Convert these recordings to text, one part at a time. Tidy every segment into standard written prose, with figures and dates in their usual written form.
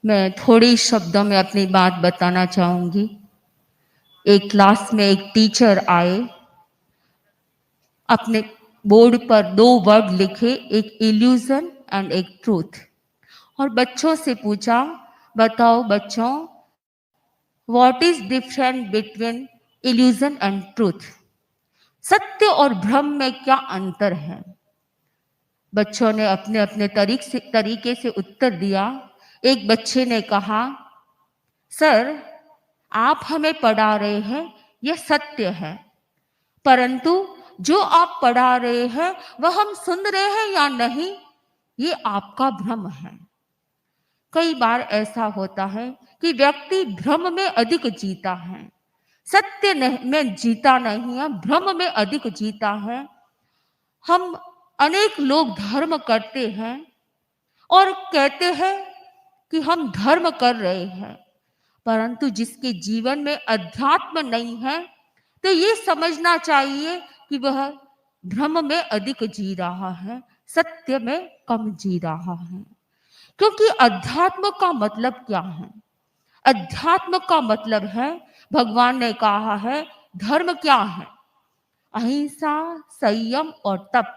मैं थोड़े शब्दों में अपनी बात बताना चाहूँगी। एक क्लास में एक टीचर आए, अपने बोर्ड पर 2 वर्ड लिखे, एक इल्यूज़न एंड एक ट्रूथ, और बच्चों से पूछा, बताओ बच्चों, what is different between illusion and truth? सत्य और भ्रम में क्या अंतर है? बच्चों ने अपने-अपने तरीके से उत्तर दिया। एक बच्चे ने कहा, सर, आप हमें पढ़ा रहे हैं, यह सत्य है, परंतु जो आप पढ़ा रहे हैं वह हम सुन रहे हैं या नहीं, ये आपका भ्रम है। कई बार ऐसा होता है कि व्यक्ति भ्रम में अधिक जीता है, में जीता नहीं है, भ्रम में अधिक जीता है। हम अनेक लोग धर्म करते हैं और कहते हैं कि हम धर्म कर रहे हैं, परंतु जिसके जीवन में अध्यात्म नहीं है, तो ये समझना चाहिए कि वह भ्रम में अधिक जी रहा है, सत्य में कम जी रहा है। क्योंकि अध्यात्म का मतलब क्या है? अध्यात्म का मतलब है, भगवान ने कहा है, धर्म क्या है? अहिंसा, संयम और तप,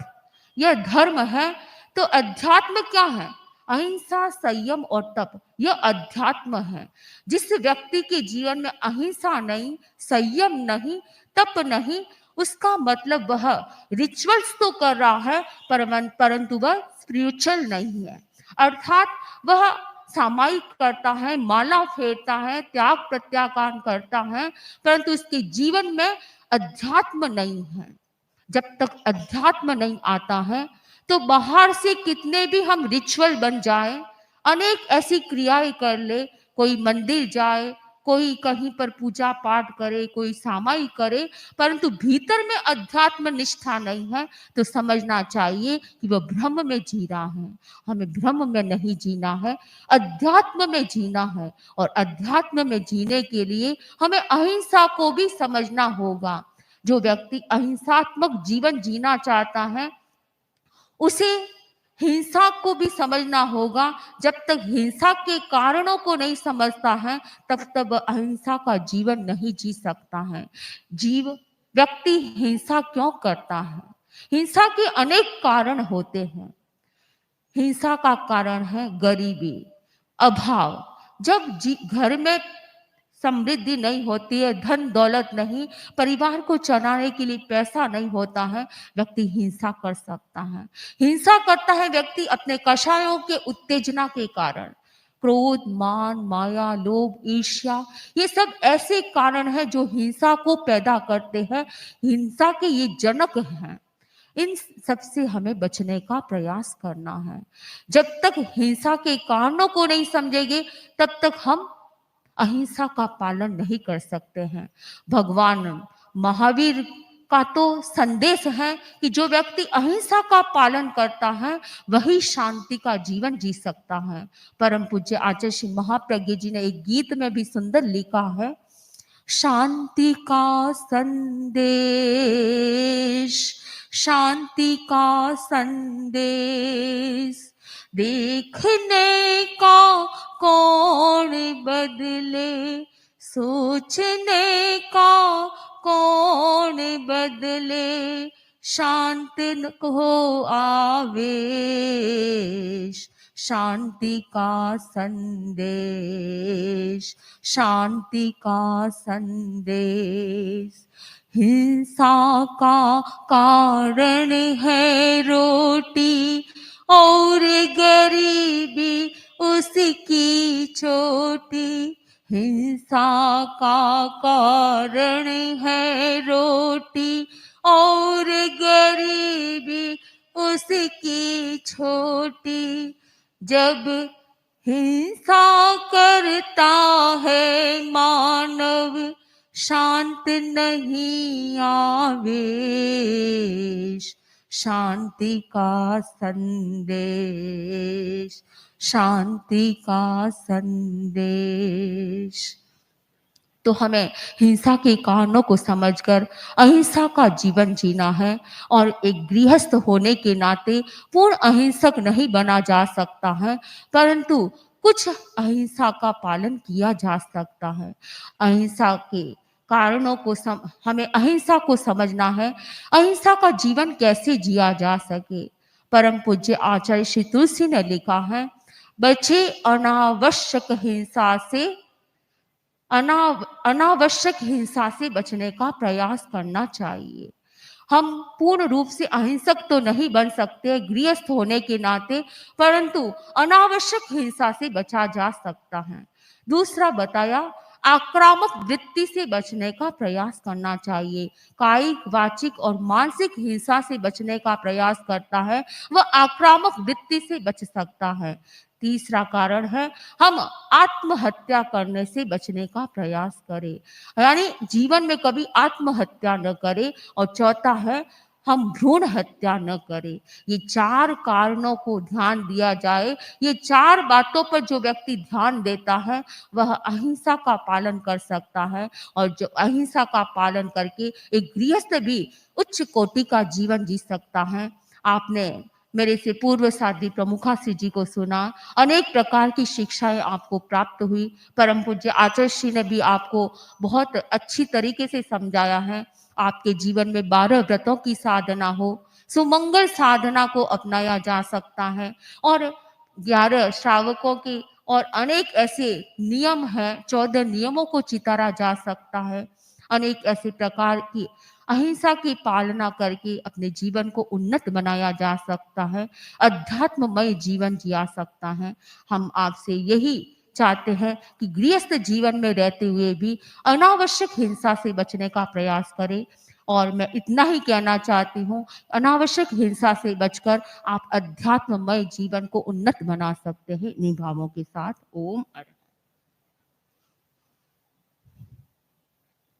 यह धर्म है। तो अध्यात्म क्या है? अहिंसा, संयम और तप, यह अध्यात्म है। जिस व्यक्ति के जीवन में अहिंसा नहीं, संयम नहीं, तप नहीं, उसका मतलब वह रिचुअल्स तो कर रहा है, परंतु वह स्पिरिचुअल नहीं है। अर्थात वह सामायिक करता है, माला फेरता है, त्याग प्रत्याकार करता है, परंतु उसके जीवन में अध्यात्म नहीं है। जब तक अध्यात्म नहीं आता है, तो बाहर से कितने भी हम रिचुअल बन जाए, अनेक ऐसी क्रियाएं कर ले, कोई मंदिर जाए, कोई कहीं पर पूजा पाठ करे, कोई सामायिक करे, परंतु भीतर में अध्यात्म निष्ठा नहीं है, तो समझना चाहिए कि वह भ्रम में जी रहा है। हमें भ्रम में नहीं जीना है, अध्यात्म में जीना है। और अध्यात्म में जीने के लिए हमें अहिंसा को भी समझना होगा। जो व्यक्ति अहिंसात्मक जीवन जीना चाहता है, उसे हिंसा को भी समझना होगा। जब तक हिंसा के कारणों को नहीं समझता है, तब तक वह अहिंसा का जीवन नहीं जी सकता है। व्यक्ति हिंसा क्यों करता है? हिंसा के अनेक कारण होते हैं। हिंसा का कारण है गरीबी, अभाव। जब घर में समृद्धि नहीं होती है, धन दौलत नहीं, परिवार को चलाने के लिए पैसा नहीं होता है, व्यक्ति हिंसा कर सकता है। हिंसा करता है व्यक्ति अपने कषायों के उत्तेजना के कारण। क्रोध, मान, माया, लोभ, ईर्ष्या, ये सब ऐसे कारण हैं जो हिंसा को पैदा करते हैं, हिंसा के ये जनक हैं। इन सब से हमें बचने का प्रयास करना है। जब तक हिंसा के कारणों को नहीं समझेंगे, तब तक हम अहिंसा का पालन नहीं कर सकते हैं। भगवान महावीर का तो संदेश है कि जो व्यक्ति अहिंसा का पालन करता है, वही शांति का जीवन जी सकता है। परम पूज्य आचार्य श्री महाप्रज्ञ जी ने एक गीत में भी सुंदर लिखा है, शांति का संदेश, शांति का संदेश, देखने का कौन बदले, सोचने का कौन बदले, शांत हो आवेश, शांति का संदेश, शांति का संदेश। हिंसा का कारण है रोटी और गरीबी उसकी छोटी, हिंसा का कारण है रोटी और गरीबी उसकी छोटी। जब हिंसा करता है मानव, शांत नहीं आवेश, शांति का संदेश, शांति का संदेश। तो हमें हिंसा के कारणों को समझकर अहिंसा का जीवन जीना है। और एक गृहस्थ होने के नाते पूर्ण अहिंसक नहीं बना जा सकता है, परंतु कुछ अहिंसा का पालन किया जा सकता है। अहिंसा के कारणों को हमें अहिंसा को समझना है, अहिंसा का जीवन कैसे जिया जा सके। परम पूज्य आचार्य श्री तुलसी ने लिखा है, बचे अनावश्यक हिंसा से बचने का प्रयास करना चाहिए। हम पूर्ण रूप से अहिंसक तो नहीं बन सकते गृहस्थ होने के नाते, परंतु अनावश्यक हिंसा से बचा जा सकता है। दूसरा बताया, आक्रामक वृत्ति से बचने का प्रयास करना चाहिए। कायिक, वाचिक और मानसिक हिंसा से बचने का प्रयास करता है वह आक्रामक वृत्ति से बच सकता है। तीसरा कारण है, हम आत्महत्या करने से बचने का प्रयास करें, यानी जीवन में कभी आत्महत्या न करें। और चौथा है, हम भ्रूण हत्या न करें। ये चार कारणों को ध्यान दिया जाए, ये चार बातों पर जो व्यक्ति ध्यान देता है वह अहिंसा का पालन कर सकता है, और जो अहिंसा का पालन करके एक गृहस्थ भी उच्च कोटि का जीवन जी सकता है। आपने मेरे से पूर्व साध्वी प्रमुखा जी को सुना, अनेक प्रकार की शिक्षाएं आपको प्राप्त हुई। परम पूज्य आचार्य श्री ने भी आपको बहुत अच्छी तरीके से समझाया है। आपके जीवन में 12 व्रतों की साधना हो, सुमंगल साधना को अपनाया जा सकता है, और 11 श्रावकों के और अनेक ऐसे नियम हैं, 14 नियमों को चितारा जा सकता है। अनेक ऐसे प्रकार की अहिंसा की पालना करके अपने जीवन को उन्नत बनाया जा सकता है, अध्यात्ममय जीवन जिया सकता है। हम आपसे यही चाहते हैं कि गृहस्थ जीवन में रहते हुए भी अनावश्यक हिंसा से बचने का प्रयास करें। और मैं इतना ही कहना चाहती हूँ, अनावश्यक हिंसा से बचकर आप अध्यात्ममय जीवन को उन्नत बना सकते हैं। इन्हीं भावों के साथ ओम।